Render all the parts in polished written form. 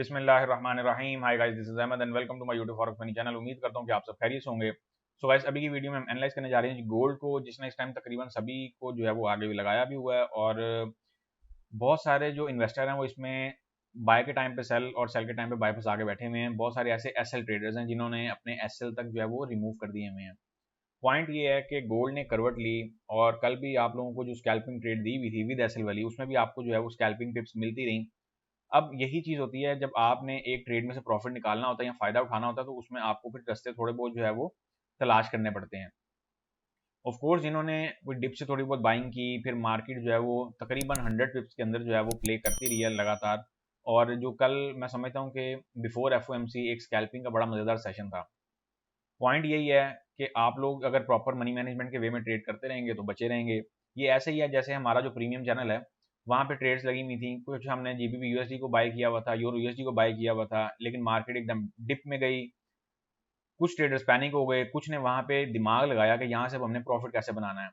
बिस्मिल्लाहिर्रहमानिर्रहीम। Hi guys, this is Ahmad and welcome to my YouTube forex money channel. उम्मीद करता हूं कि आप सब खैरियत से होंगे। सो गाइस, अभी की वीडियो में हम एनालाइज करने जा रहे हैं गोल्ड को, जिसने इस टाइम तकरीबन सभी को जो है वो आगे भी लगाया भी हुआ है, और बहुत सारे जो इन्वेस्टर हैं वो इसमें बाय के टाइम पे सेल और सेल के टाइम पे बाय फंस आगे बैठे हुए हैं। बहुत सारे ऐसे एसएल ट्रेडर्स हैं जिन्होंने अपने एसएल तक जो है वो रिमूव कर दिए हुए हैं। पॉइंट ये है कि गोल्ड ने करवट ली, और कल भी आप लोगों को जो स्कैल्पिंग ट्रेड दी हुई थी विद एसएल वाली, उसमें भी आपको जो है वो स्कैल्पिंग टिप्स मिलती रही। अब यही चीज़ होती है, जब आपने एक ट्रेड में से प्रॉफिट निकालना होता है या फ़ायदा उठाना होता है, तो उसमें आपको फिर रास्ते थोड़े बहुत जो है वो तलाश करने पड़ते हैं। ऑफ कोर्स जिन्होंने कोई डिप से थोड़ी बहुत बाइंग की, फिर मार्केट जो है वो तकरीबन 100 पिप्स के अंदर जो है वो प्ले करती रही है लगातार। और जो कल मैं समझता हूँ कि बिफोर एफओएमसी एक स्कैल्पिंग का बड़ा मज़ेदार सेशन था। पॉइंट यही है कि आप लोग अगर प्रॉपर मनी मैनेजमेंट के वे में ट्रेड करते रहेंगे तो बचे रहेंगे। ये ऐसे ही है जैसे हमारा जो प्रीमियम चैनल है, वहाँ पे ट्रेड्स लगी हुई थी, कुछ हमने जीबीपी यूएसडी को बाय किया हुआ था, यूरो यूएसडी को बाय किया हुआ था, लेकिन मार्केट एकदम डिप में गई। कुछ ट्रेडर्स पैनिक हो गए, कुछ ने वहाँ पे दिमाग लगाया कि यहाँ से अब हमने प्रॉफिट कैसे बनाना है।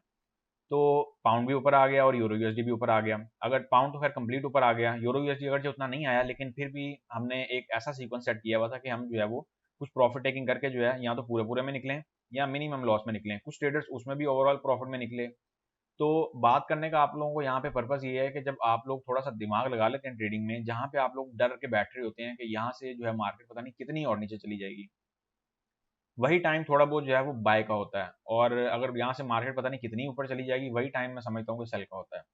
तो पाउंड भी ऊपर आ गया और यूरो यूएसडी भी ऊपर आ गया। अगर पाउंड तो खैर कंप्लीट ऊपर आ गया, यूरो यूएसडी अगर जो उतना नहीं आया, लेकिन फिर भी हमने एक ऐसा सीक्वेंस सेट किया हुआ था कि हम जो है वो कुछ प्रॉफिट टेकिंग करके जो है या तो पूरे पूरे में निकलें या मिनिमम लॉस में निकलें। कुछ ट्रेडर्स उसमें भी ओवरऑल प्रॉफिट में निकले। तो बात करने का आप लोगों को यहाँ पे पर्पस ये है कि जब आप लोग थोड़ा सा दिमाग लगा लेते हैं ट्रेडिंग में, जहाँ पे आप लोग डर के बैठ रहे होते हैं कि यहाँ से जो है मार्केट पता नहीं कितनी और नीचे चली जाएगी, वही टाइम थोड़ा बहुत जो है वो बाय का होता है। और अगर यहाँ से मार्केट पता नहीं कितनी ऊपर चली जाएगी, वही टाइम मैं समझता हूँ कि सेल का होता है।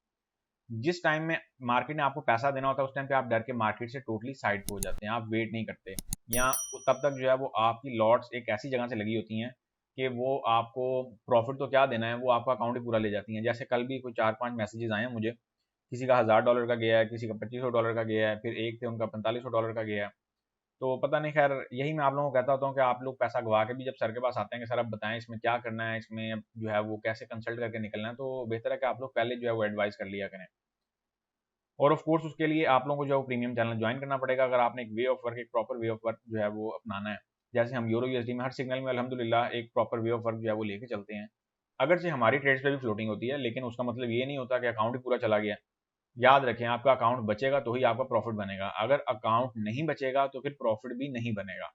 जिस टाइम में मार्केट ने आपको पैसा देना होता है, उस टाइम पे आप डर के मार्केट से टोटली साइड पे हो जाते हैं, आप वेट नहीं करते। या तब तक जो है वो आपकी लॉट्स एक ऐसी जगह से लगी होती हैं कि वो आपको प्रॉफिट तो क्या देना है, वो आपका अकाउंट ही पूरा ले जाती हैं। जैसे कल भी कोई 4-5 मैसेजेस आए हैं मुझे, किसी का $1000 का गया है, किसी का $2500 का गया है, फिर एक थे उनका $4500 का गया है। तो पता नहीं, खैर यही मैं आप लोगों को कहता होता हूँ कि आप लोग पैसा गवा के भी जब सर के पास आते हैं कि सर अब बताएं इसमें क्या करना है, इसमें अब जो है वो कैसे कंसल्ट करके निकलना है, तो बेहतर है कि आप लोग पहले जो है वो एडवाइस कर लिया करें। और ऑफ कोर्स उसके लिए आप लोगों को जो है वो प्रीमियम चैनल ज्वाइन करना पड़ेगा, अगर आपने एक वे ऑफ वर्क, एक प्रॉपर वे ऑफ वर्क जो है वो अपनाना है। जैसे हम यूरो यूएसडी में हर सिग्नल में अल्हम्दुलिल्लाह एक प्रॉपर वे ऑफ वर्क जो है वो लेके चलते हैं। अगर से हमारी ट्रेड्स पे भी फ्लोटिंग होती है, लेकिन उसका मतलब ये नहीं होता कि अकाउंट ही पूरा चला गया। याद रखें, आपका अकाउंट बचेगा तो ही आपका प्रॉफिट बनेगा, अगर अकाउंट नहीं बचेगा तो फिर प्रॉफिट भी नहीं बनेगा।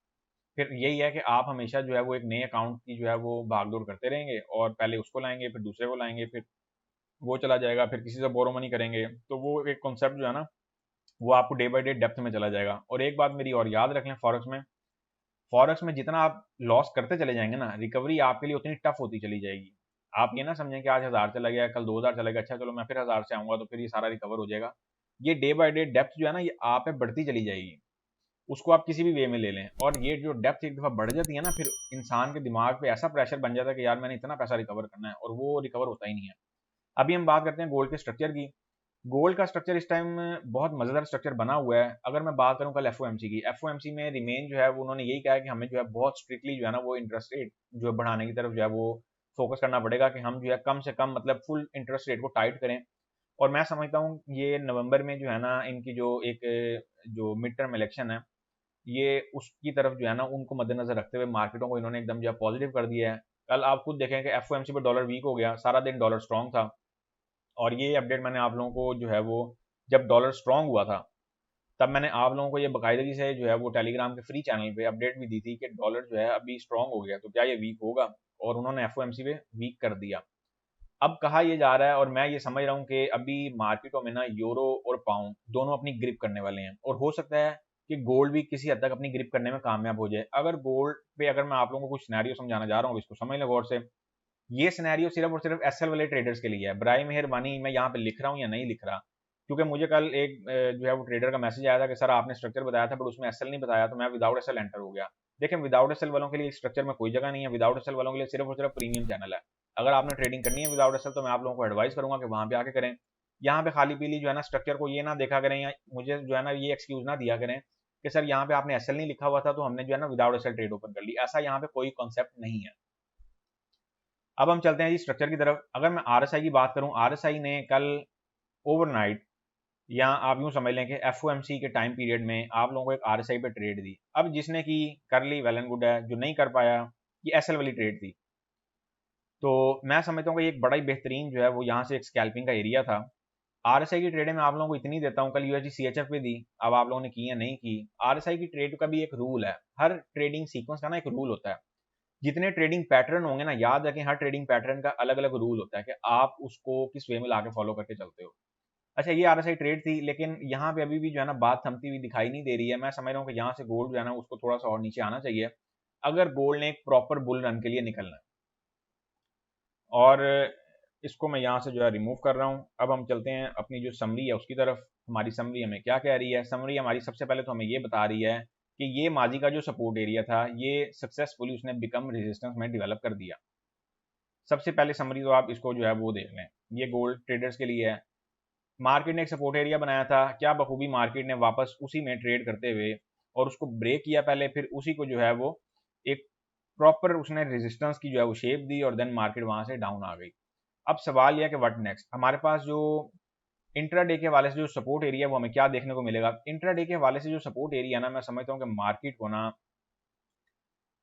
फिर यही है कि आप हमेशा जो है वो एक नए अकाउंट की जो है वो भागदौड़ करते रहेंगे, और पहले उसको लाएंगे, फिर दूसरे को लाएंगे, फिर वो चला जाएगा, फिर किसी से बोरो मनी करेंगे, तो वो एक कॉन्सेप्ट जो है ना, वो आपको डे बाय डे डेप्थ में चला जाएगा। और एक बात मेरी और याद रखें, फॉरेक्स में जितना आप लॉस करते चले जाएंगे ना, रिकवरी आपके लिए उतनी टफ होती चली जाएगी। आप ये ना समझें कि आज 1000 चला गया, कल 2000 चला गया, अच्छा चलो मैं फिर 1000 से आऊंगा तो फिर ये सारा रिकवर हो जाएगा। ये डे बाय डे डेप्थ जो है ना, ये आप पे बढ़ती चली जाएगी। उसको आप किसी भी वे में ले लें, और ये जो डेप्थ एक दफ़ा बढ़ जाती है ना, फिर इंसान के दिमाग पे ऐसा प्रेशर बन जाता है कि यार मैंने इतना पैसा रिकवर करना है, और वो रिकवर होता ही नहीं है। अभी हम बात करते हैं गोल्ड के स्ट्रक्चर की। गोल्ड का स्ट्रक्चर इस टाइम बहुत मज़ेदार स्ट्रक्चर बना हुआ है। अगर मैं बात करूं कल एफओएमसी की, एफओएमसी में रिमेन जो है वो उन्होंने यही कहा है कि हमें जो है बहुत स्ट्रिक्टली जो है ना वो इंटरेस्ट रेट जो है बढ़ाने की तरफ जो है वो फोकस करना पड़ेगा, कि हम जो है कम से कम मतलब फुल इंटरेस्ट रेट को टाइट करें। और मैं समझता हूँ ये नवंबर में जो है ना इनकी जो एक जो मिड टर्म इलेक्शन है, ये उसकी तरफ जो है ना उनको मद्देनजर रखते हुए मार्केटों को इन्होंने एकदम जो है पॉजिटिव कर दिया है। कल आप खुद देखें कि एफओएमसी पर डॉलर वीक हो गया, सारा दिन डॉलर स्ट्रांग था। और ये अपडेट मैंने आप लोगों को जो है वो, जब डॉलर स्ट्रांग हुआ था, तब मैंने आप लोगों को ये बाकायदगी से जो है वो टेलीग्राम के फ्री चैनल पे अपडेट भी दी थी कि डॉलर जो है अभी स्ट्रांग हो गया, तो क्या ये वीक होगा। और उन्होंने एफओएमसी पे वीक कर दिया। अब कहा ये जा रहा है, और मैं ये समझ रहा हूँ कि अभी मार्केटों में ना यूरो और पाउंड दोनों अपनी ग्रिप करने वाले हैं, और हो सकता है कि गोल्ड भी किसी हद तक अपनी ग्रिप करने में कामयाब हो जाए। अगर गोल्ड पे अगर मैं आप लोगों को कुछ सिनेरियो समझाना जा रहा हूँ, इसको समझ लो गौर से। ये सिनेरियो सिर्फ और सिर्फ एसएल वाले ट्रेडर्स के लिए है, बराए मेहरबानी मैं यहाँ पे लिख रहा हूँ या नहीं लिख रहा, क्योंकि मुझे कल एक जो है वो ट्रेडर का मैसेज आया था कि सर आपने स्ट्रक्चर बताया था, बट उसमें एसएल नहीं बताया, तो मैं विदाउट एसएल एंटर हो गया। देखिए, विदाउट एसएल वालों के लिए स्ट्रक्चर में कोई जगह नहीं है, विदाउट एसएल वालों के लिए सिर्फ और सिर्फ प्रीमियम चैनल है। अगर आपने ट्रेडिंग करनी है विदाउट एसएल, तो मैं आप लोगों को एडवाइस करूंगा कि वहां पे आके करें। यहाँ पे खाली पीली जो है ना स्ट्रक्चर को ये ना देखा करें, या मुझे जो है ना ये एक्सक्यूज ना दिया करें कि सर यहाँ पे आपने एसएल नहीं लिखा हुआ था तो हमने जो है ना विदाउट एसएल ट्रेड ओपन कर ली। ऐसा यहाँ पे कोई कॉन्सेप्ट नहीं है। अब हम चलते हैं जी स्ट्रक्चर की तरफ। अगर मैं आरएसआई की बात करूं, आरएसआई ने कल ओवरनाइट, या आप यूं समझ लें कि एफओएमसी के टाइम पीरियड में आप लोगों को एक आरएसआई पे ट्रेड दी। अब जिसने की कर ली वेल एंड गुड है, जो नहीं कर पाया, ये एसएल वाली ट्रेड थी। तो मैं समझता हूँ कि एक बड़ा ही बेहतरीन जो है वो यहाँ से एक स्कैल्पिंग का एरिया था। आरएसआई की ट्रेडें मैं आप लोगों को इतनी देता हूँ, कल यूएसडी सीएचएफ पे दी, अब आप लोगों ने की या नहीं की। आरएसआई की ट्रेड का भी एक रूल है, हर ट्रेडिंग सीक्वेंस का ना एक रूल होता है। जितने ट्रेडिंग पैटर्न होंगे ना, याद रखें हर ट्रेडिंग पैटर्न का अलग अलग रूल होता है कि आप उसको किस वे में लाके फॉलो करके चलते हो। अच्छा, ये आरएसआई ट्रेड थी, लेकिन यहाँ पे अभी भी जो है ना बात थमती हुई दिखाई नहीं दे रही है। मैं समझ रहा हूँ कि यहाँ से गोल्ड जो है ना उसको थोड़ा सा और नीचे आना चाहिए अगर गोल्ड ने एक प्रॉपर बुल रन के लिए निकलना है। और इसको मैं यहाँ से जो है रिमूव कर रहा हूँ। अब हम चलते हैं अपनी जो समरी है उसकी तरफ। हमारी समरी हमें क्या कह रही है? समरी हमारी सबसे पहले तो हमें ये बता रही है कि ये माजी का जो सपोर्ट एरिया था ये सक्सेसफुली उसने बिकम रेजिस्टेंस में डेवलप कर दिया। सबसे पहले समरी तो आप इसको जो है वो देख लें, ये गोल्ड ट्रेडर्स के लिए है। मार्केट ने एक सपोर्ट एरिया बनाया था, क्या बखूबी मार्केट ने वापस उसी में ट्रेड करते हुए और उसको ब्रेक किया पहले, फिर उसी को जो है वो एक प्रॉपर उसने रेजिस्टेंस की जो है वो शेप दी और देन मार्केट वहां से डाउन आ गई। अब सवाल यह है कि व्हाट नेक्स्ट? हमारे पास जो इंट्राडे के हवाले से जो सपोर्ट एरिया वो हमें क्या देखने को मिलेगा? इंट्राडे के हवाले से जो सपोर्ट एरिया ना, मैं समझता हूँ कि मार्केट को ना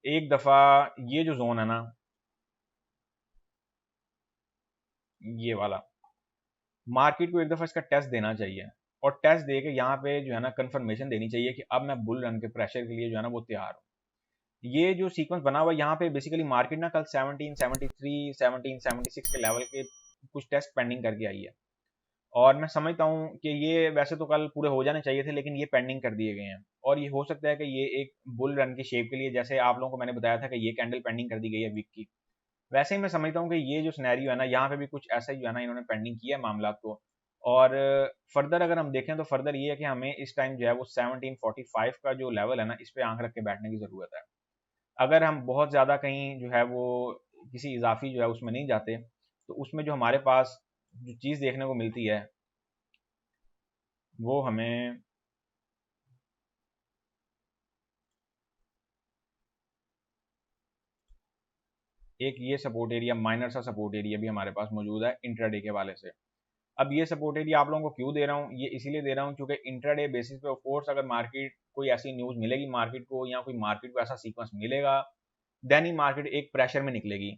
एक दफा ये जो जोन है ना, ये वाला, मार्केट को एक दफा इसका टेस्ट देना चाहिए और टेस्ट दे के यहाँ पे जो है ना कंफर्मेशन देनी चाहिए कि अब मैं बुल रन के प्रेशर के लिए जो है ना वो तैयार हूँ। ये जो सीक्वेंस बना हुआ है यहाँ पे बेसिकली मार्केट ना कल 1773 1776 के लेवल के कुछ टेस्ट पेंडिंग करके आई है और मैं समझता हूँ कि ये वैसे तो कल पूरे हो जाने चाहिए थे, लेकिन ये पेंडिंग कर दिए गए हैं और ये हो सकता है कि ये एक बुल रन की शेप के लिए, जैसे आप लोगों को मैंने बताया था कि ये कैंडल पेंडिंग कर दी गई है वीक की, वैसे ही मैं समझता हूँ कि ये जो सिनेरियो है ना यहाँ पे भी कुछ ऐसा ही जो है ना इन्होंने पेंडिंग किया है मामला को। और फर्दर अगर हम देखें तो फर्दर ये है कि हमें इस टाइम जो है वो 1745 का जो लेवल है ना इस पे आंख रख के बैठने की ज़रूरत है। अगर हम बहुत ज़्यादा कहीं जो है वो किसी इजाफी जो है उसमें नहीं जाते तो उसमें जो हमारे पास जो चीज़ देखने को मिलती है वो हमें एक ये सपोर्ट एरिया, माइनर सा सपोर्ट एरिया भी हमारे पास मौजूद है इंट्राडे के वाले से। अब ये सपोर्ट एरिया आप लोगों को क्यों दे रहा हूँ? ये इसीलिए दे रहा हूँ क्योंकि इंट्राडे बेसिस पे ऑफ कोर्स अगर मार्केट कोई ऐसी न्यूज़ मिलेगी मार्केट को या कोई मार्केट को ऐसा सीक्वेंस मिलेगा देन ही मार्केट एक प्रेशर में निकलेगी।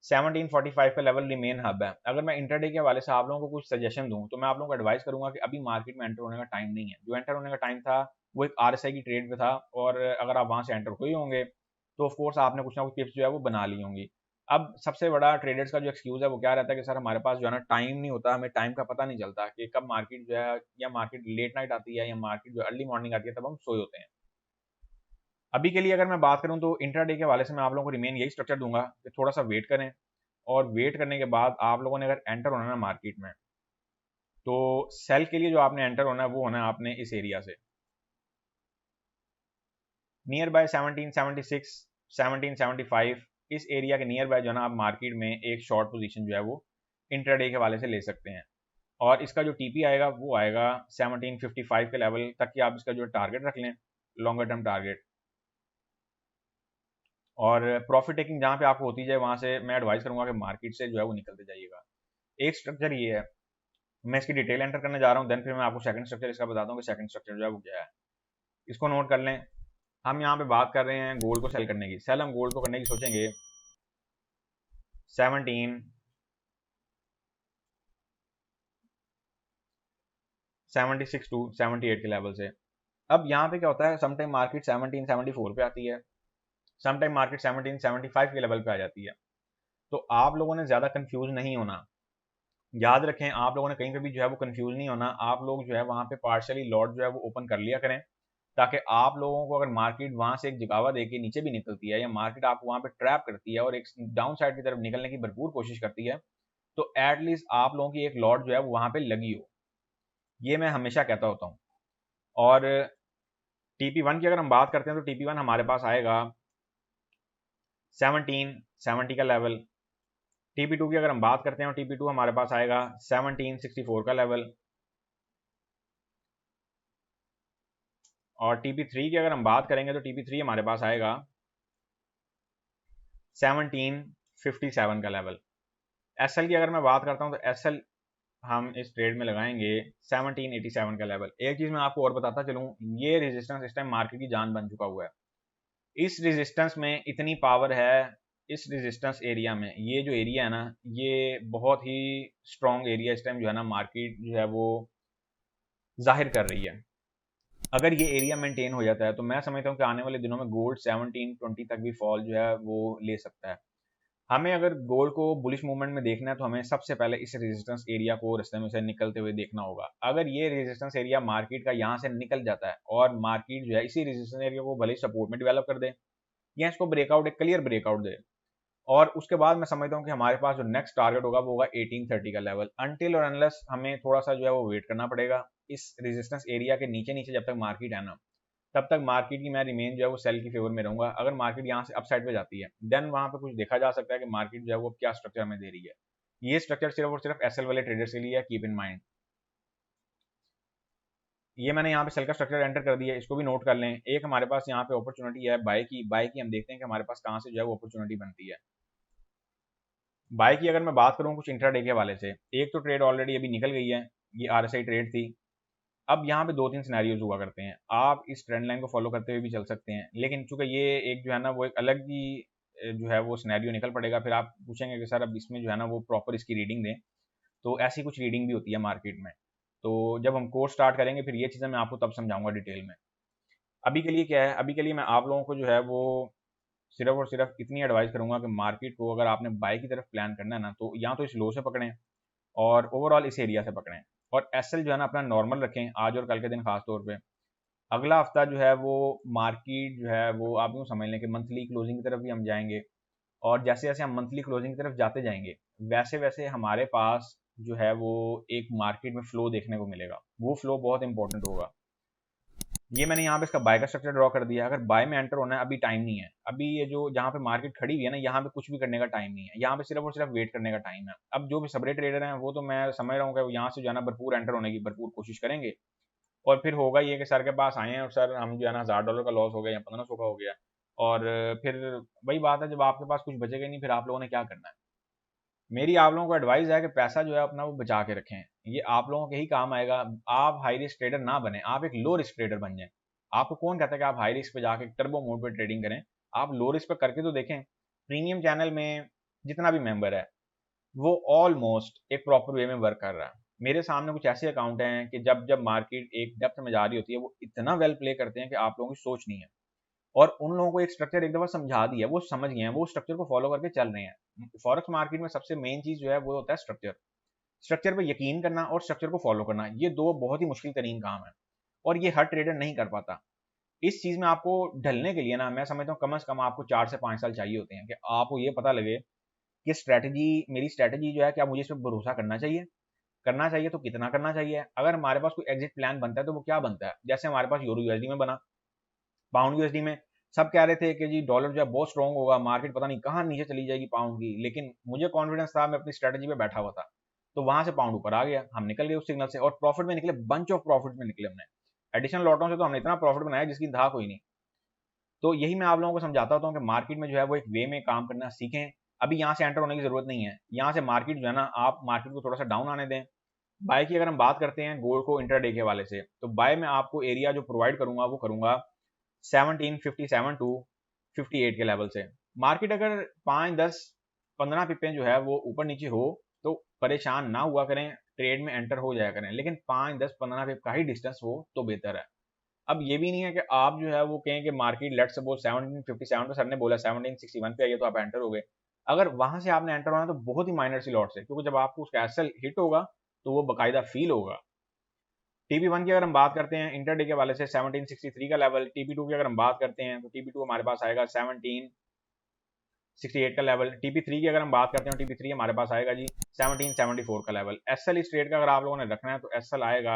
1745 का लेवल रिमेन हब है। अगर मैं इंट्राडे के हवाले से आप लोगों को कुछ सजेशन दूं तो मैं आप लोगों को एडवाइस करूंगा कि अभी मार्केट में एंटर होने का टाइम नहीं है। जो एंटर होने का टाइम था वो एक आरएसआई की ट्रेड पे था और अगर आप वहां से एंटर हुए होंगे तो ऑफकोर्स आपने कुछ ना कुछ टिप्स जो है वो बना ली होंगी। अब सबसे बड़ा ट्रेडर्स का जो एक्सक्यूज है वो क्या रहता है कि सर हमारे पास जो है ना टाइम नहीं होता, हमें टाइम का पता नहीं चलता कि कब मार्केट जो है, या मार्केट लेट नाइट आती है या मार्केट जो अर्ली मॉर्निंग आती है, तब हम सोए होते हैं। अभी के लिए अगर मैं बात करूं तो इंट्राडे के हवाले से मैं आप लोगों को रिमेन यही स्ट्रक्चर दूंगा कि थोड़ा सा वेट करें और वेट करने के बाद आप लोगों ने अगर एंटर होना है ना मार्केट में तो सेल के लिए जो आपने एंटर होना है वो होना है आपने इस एरिया से नियर बाय 1776 1775, इस एरिया के नियर बाय जो है ना आप मार्केट में एक शॉर्ट पोजीशन जो है वो इंट्राडे के हवाले से ले सकते हैं। और इसका जो टीपी आएगा वो आएगा 1755 के लेवल तक कि आप इसका जो टारगेट रख लें, लॉन्गर टर्म टारगेट। और प्रॉफिट टेकिंग जहाँ पे आपको होती जाए वहां से मैं एडवाइस करूंगा कि मार्केट से जो है वो निकलते जाइएगा। एक स्ट्रक्चर ये है, मैं इसकी डिटेल एंटर करने जा रहा हूँ, देन फिर मैं आपको सेकंड स्ट्रक्चर इसका बताता हूँ कि सेकंड स्ट्रक्चर जो है वो क्या है। इसको नोट कर लें। हम यहाँ पे बात कर रहे हैं गोल्ड को सेल करने की। सेल हम गोल्ड को करने की सोचेंगे 1776 टू 78 के लेवल से। अब यहाँ पे क्या होता है, समटाइम मार्केट 1774 पे आती है, समटाइम मार्केट 1775 के लेवल पे आ जाती है। तो आप लोगों ने ज़्यादा कंफ्यूज नहीं होना। याद रखें आप लोगों ने कहीं पे भी जो है वो कंफ्यूज नहीं होना। आप लोग जो है वहाँ पे पार्शियली लॉट जो है वो ओपन कर लिया करें ताकि आप लोगों को अगर मार्केट वहां से एक जगावा देके नीचे भी निकलती है या मार्केट आपको वहां पे ट्रैप करती है और एक डाउन साइड की तरफ निकलने की भरपूर कोशिश करती है तो एटलीस्ट आप लोगों की एक लॉट जो है वो वहां पे लगी हो। ये मैं हमेशा कहता होता हूँ। और TP1 की अगर हम बात करते हैं तो TP1 हमारे पास आएगा 1770 का लेवल। TP2 की अगर हम बात करते हैं तो TP2 हमारे पास आएगा 1764 का लेवल। और TP3 की अगर हम बात करेंगे तो TP3 हमारे पास आएगा 1757 का लेवल। SL की अगर मैं बात करता हूँ तो SL हम इस ट्रेड में लगाएंगे 1787 का लेवल। एक चीज मैं आपको और बताता चलूं, ये रेजिस्टेंस इस टाइम मार्केट की जान बन चुका हुआ है। इस रेजिस्टेंस में इतनी पावर है इस रेजिस्टेंस एरिया में ये जो एरिया है ना, ये बहुत ही स्ट्रॉन्ग एरिया इस टाइम जो है ना मार्केट जो है वो जाहिर कर रही है। अगर ये एरिया मेंटेन हो जाता है तो मैं समझता हूँ कि आने वाले दिनों में गोल्ड 1720 तक भी फॉल जो है वो ले सकता है। हमें अगर गोल्ड को बुलिश मूवमेंट में देखना है तो हमें सबसे पहले इस रेजिस्टेंस एरिया को रास्ते में से निकलते हुए देखना होगा। अगर ये रेजिस्टेंस एरिया मार्केट का यहाँ से निकल जाता है और मार्केट जो है इसी रेजिस्टेंस एरिया को भले सपोर्ट में डेवलप कर दे या इसको ब्रेकआउट, एक क्लियर ब्रेकआउट दे, और उसके बाद मैं समझता हूँ कि हमारे पास जो नेक्स्ट टारगेट होगा वो होगा 1830 का लेवल। अनटिल और अनलेस हमें थोड़ा सा जो है वो वेट करना पड़ेगा इस रेजिस्टेंस एरिया के नीचे नीचे जब तक मार्केट है ना, तब तक मार्केट की मैं रिमेन जो है वो सेल की फेवर में रहूंगा। अगर मार्केट यहाँ से अपसाइड पे जाती है देन वहां पे कुछ देखा जा सकता है कि मार्केट जो है वो क्या स्ट्रक्चर हमें दे रही है। ये स्ट्रक्चर सिर्फ और सिर्फ एसएल वाले ट्रेडर्स के लिए है, कीप इन माइंड। ये मैंने यहाँ पे सेल का स्ट्रक्चर एंटर कर दिया है, इसको भी नोट कर लें। एक हमारे पास यहाँ पे अपॉर्चुनिटी है बाय की हम देखते हैं कि हमारे पास कहाँ से जो है वो अपॉर्चुनिटी बनती है। बाय की अगर मैं बात करूँ कुछ इंट्राडे के वाले से, एक तो ट्रेड ऑलरेडी अभी निकल गई है, ये आरएसआई ट्रेड थी। अब यहाँ पे 2-3 सिनेरियोज हुआ करते हैं, आप इस ट्रेंड लाइन को फॉलो करते हुए भी चल सकते हैं, लेकिन चूंकि ये एक जो है ना वो एक अलग ही जो है वो सिनेरियो निकल पड़ेगा। फिर आप पूछेंगे कि सर अब इसमें जो है ना वो प्रॉपर इसकी रीडिंग दें, तो ऐसी कुछ रीडिंग भी होती है मार्केट में। तो जब हम कोर्स स्टार्ट करेंगे फिर ये चीज़ें मैं आपको तब समझाऊंगा डिटेल में। अभी के लिए क्या है, अभी के लिए मैं आप लोगों को जो है वो सिर्फ और सिर्फ इतनी एडवाइस करूंगा कि मार्केट को अगर आपने बाय की तरफ प्लान करना है ना, तो या तो इस लो से पकड़ें और ओवरऑल इस एरिया से पकड़ें, और एसएल जो है ना अपना नॉर्मल रखें आज और कल के दिन खास तौर पे। अगला हफ्ता जो है वो मार्केट जो है वो आप यूँ समझ लें कि मंथली क्लोजिंग की तरफ भी हम जाएंगे, और जैसे जैसे हम मंथली क्लोजिंग की तरफ जाते जाएंगे वैसे वैसे हमारे पास जो है वो एक मार्केट में फ्लो देखने को मिलेगा। वो फ्लो बहुत इंपॉर्टेंट होगा। ये मैंने यहाँ पे इसका बाय का स्ट्रक्चर ड्रॉ कर दिया। अगर बाय में एंटर होना है अभी टाइम नहीं है, अभी ये जो जहाँ पे मार्केट खड़ी हुई है ना यहाँ पे कुछ भी करने का टाइम नहीं है, यहाँ पे सिर्फ और सिर्फ वेट करने का टाइम है। अब जो भी सबरे ट्रेडर हैं वो तो मैं समझ रहा हूँ कि यहाँ से जो है ना भरपूर एंटर होने की भरपूर कोशिश करेंगे, और फिर होगा ये कि सर के पास आए हैं और सर हम जो है ना $1000 का लॉस हो गया या 1500 का हो गया, और फिर वही बात है, जब आपके पास कुछ बचेगा ही नहीं फिर आप लोगों ने क्या करना है। मेरी आप लोगों को एडवाइस है कि पैसा जो है अपना वो बचा के रखें, ये आप लोगों के ही काम आएगा। आप हाई रिस्क ट्रेडर ना बने, आप एक लो रिस्क ट्रेडर बन जाएं। आपको कौन कहता है कि आप हाई रिस्क पे जाके टर्बो मोड पे ट्रेडिंग करें? आप लो रिस्क पे करके तो देखें। प्रीमियम चैनल में जितना भी मेंबर है वो ऑलमोस्ट एक प्रॉपर वे में वर्क कर रहा है। मेरे सामने कुछ ऐसे अकाउंट हैं कि जब जब मार्केट एक डेप्थ में जा रही होती है वो इतना वेल प्ले करते हैं कि आप लोगों की सोच नहीं है। और उन लोगों को एक स्ट्रक्चर एक दफा समझा दिया, वो समझ गए हैं, वो स्ट्रक्चर को फॉलो करके चल रहे हैं। फॉरेक्स मार्केट में सबसे मेन चीज जो है वो होता है स्ट्रक्चर। स्ट्रक्चर पे यकीन करना और स्ट्रक्चर को फॉलो करना, ये दो बहुत ही मुश्किल तरीन काम है, और ये हर ट्रेडर नहीं कर पाता। इस चीज में आपको ढलने के लिए ना मैं समझता हूँ कम से कम आपको 4 से 5 साल चाहिए होते हैं कि आपको ये पता लगे कि स्ट्रैटेजी, मेरी स्ट्रैटेजी जो है क्या मुझे इस पर भरोसा करना चाहिए, करना चाहिए तो कितना करना चाहिए। अगर हमारे पास कोई एग्जिट प्लान बनता है तो वो क्या बनता है, जैसे हमारे पास यूरो यूएसडी में बना, पाउंड यूएसडी में सब कह रहे थे कि जी डॉलर जो है बहुत स्ट्रॉन्ग होगा, मार्केट पता नहीं कहाँ नीचे चली जाएगी पाउंड की, लेकिन मुझे कॉन्फिडेंस था, मैं अपनी स्ट्रेटजी पे बैठा हुआ था, तो वहां से पाउंड ऊपर आ गया, हम निकल गए उस सिग्नल से और प्रॉफिट में निकले, बंच ऑफ प्रॉफिट में निकले हमने। एडिशनल लॉटों से तो हमने इतना प्रॉफिट बनाया जिसकी था कोई नहीं। तो यही मैं आप लोगों को समझाता होता हूँ कि मार्केट में जो है वो एक वे में काम करना सीखें। अभी यहाँ से एंटर होने की जरूरत नहीं है, यहाँ से मार्केट जो है ना आप मार्केट को थोड़ा सा डाउन आने दें। बाय की अगर हम बात करते हैं गोल्ड को इंट्राडे के वाले से, तो बाय में आपको एरिया जो प्रोवाइड करूंगा वो करूंगा 1757 टू 58 के लेवल से। मार्केट अगर 5, 10, 15 पिपे जो है वो ऊपर नीचे हो तो परेशान ना हुआ करें, ट्रेड में एंटर हो जाया करें, लेकिन 5, 10, 15 पिप का ही डिस्टेंस हो तो बेहतर है। अब ये भी नहीं है कि आप जो है वो कहें कि मार्केट लेट सपोज 1757 पे सर ने बोला 1761 पे आइए तो आप एंटर हो गए। अगर वहां से आपने एंटर होना है तो बहुत ही माइनर सी लॉट से, क्योंकि जब आपको उसका एसएल हिट होगा तो वो बाकायदा फील होगा। TP1 की अगर हम बात करते हैं इंटरडे के वाले से 1763 का लेवल, TP2 की अगर हम बात करते हैं तो TP2 हमारे पास आएगा 1768 का लेवल, TP3 की अगर हम बात करते हैं TP3 हमारे पास आएगा जी 1774 का लेवल। एसएल इस ट्रेड का अगर आप लोगों ने रखना है तो एसएल आएगा,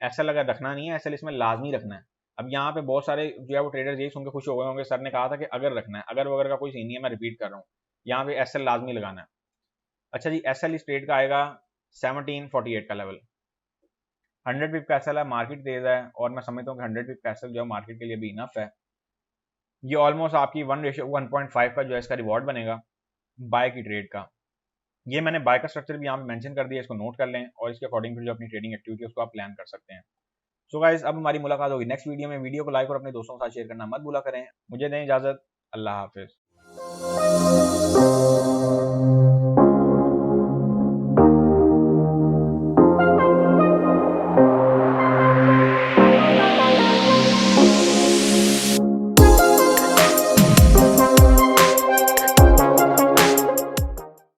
एसएल अगर रखना नहीं है एसएल इसमें लाजमी रखना है। अब यहाँ पे बहुत सारे जो है वो ट्रेडर्स यही सुनकर खुश हो गए होंगे, सर ने कहा था कि अगर रखना है, अगर वगैरह का कोई सीन नहीं है, मैं रिपीट कर रहा हूँ, यहाँ पे एसएल लाजमी लगाना है। अच्छा जी, एसएल इस ट्रेड का आएगा 1748 का लेवल। 100 पिप का एसएल है, मार्केट तेज है और मैं समझता हूँ कि 100 पिप का एसएल जो है मार्केट के लिए भी इनफ है। ये ऑलमोस्ट आपकी 1:1.5 का जो है इसका रिवॉर्ड बनेगा बाय की ट्रेड का। ये मैंने बाय का स्ट्रक्चर भी यहाँ पे मेंशन कर दिया, इसको नोट कर लें और इसके अकॉर्डिंग फिर जो अपनी ट्रेडिंग एक्टिविटी है उसको आप प्लान कर सकते हैं। सो गाइस, अब हमारी मुलाकात होगी नेक्स्ट वीडियो में। वीडियो को लाइक और अपने दोस्तों के साथ शेयर करना मत भूला करें। मुझे दें इजाजत, अल्लाह हाफिज।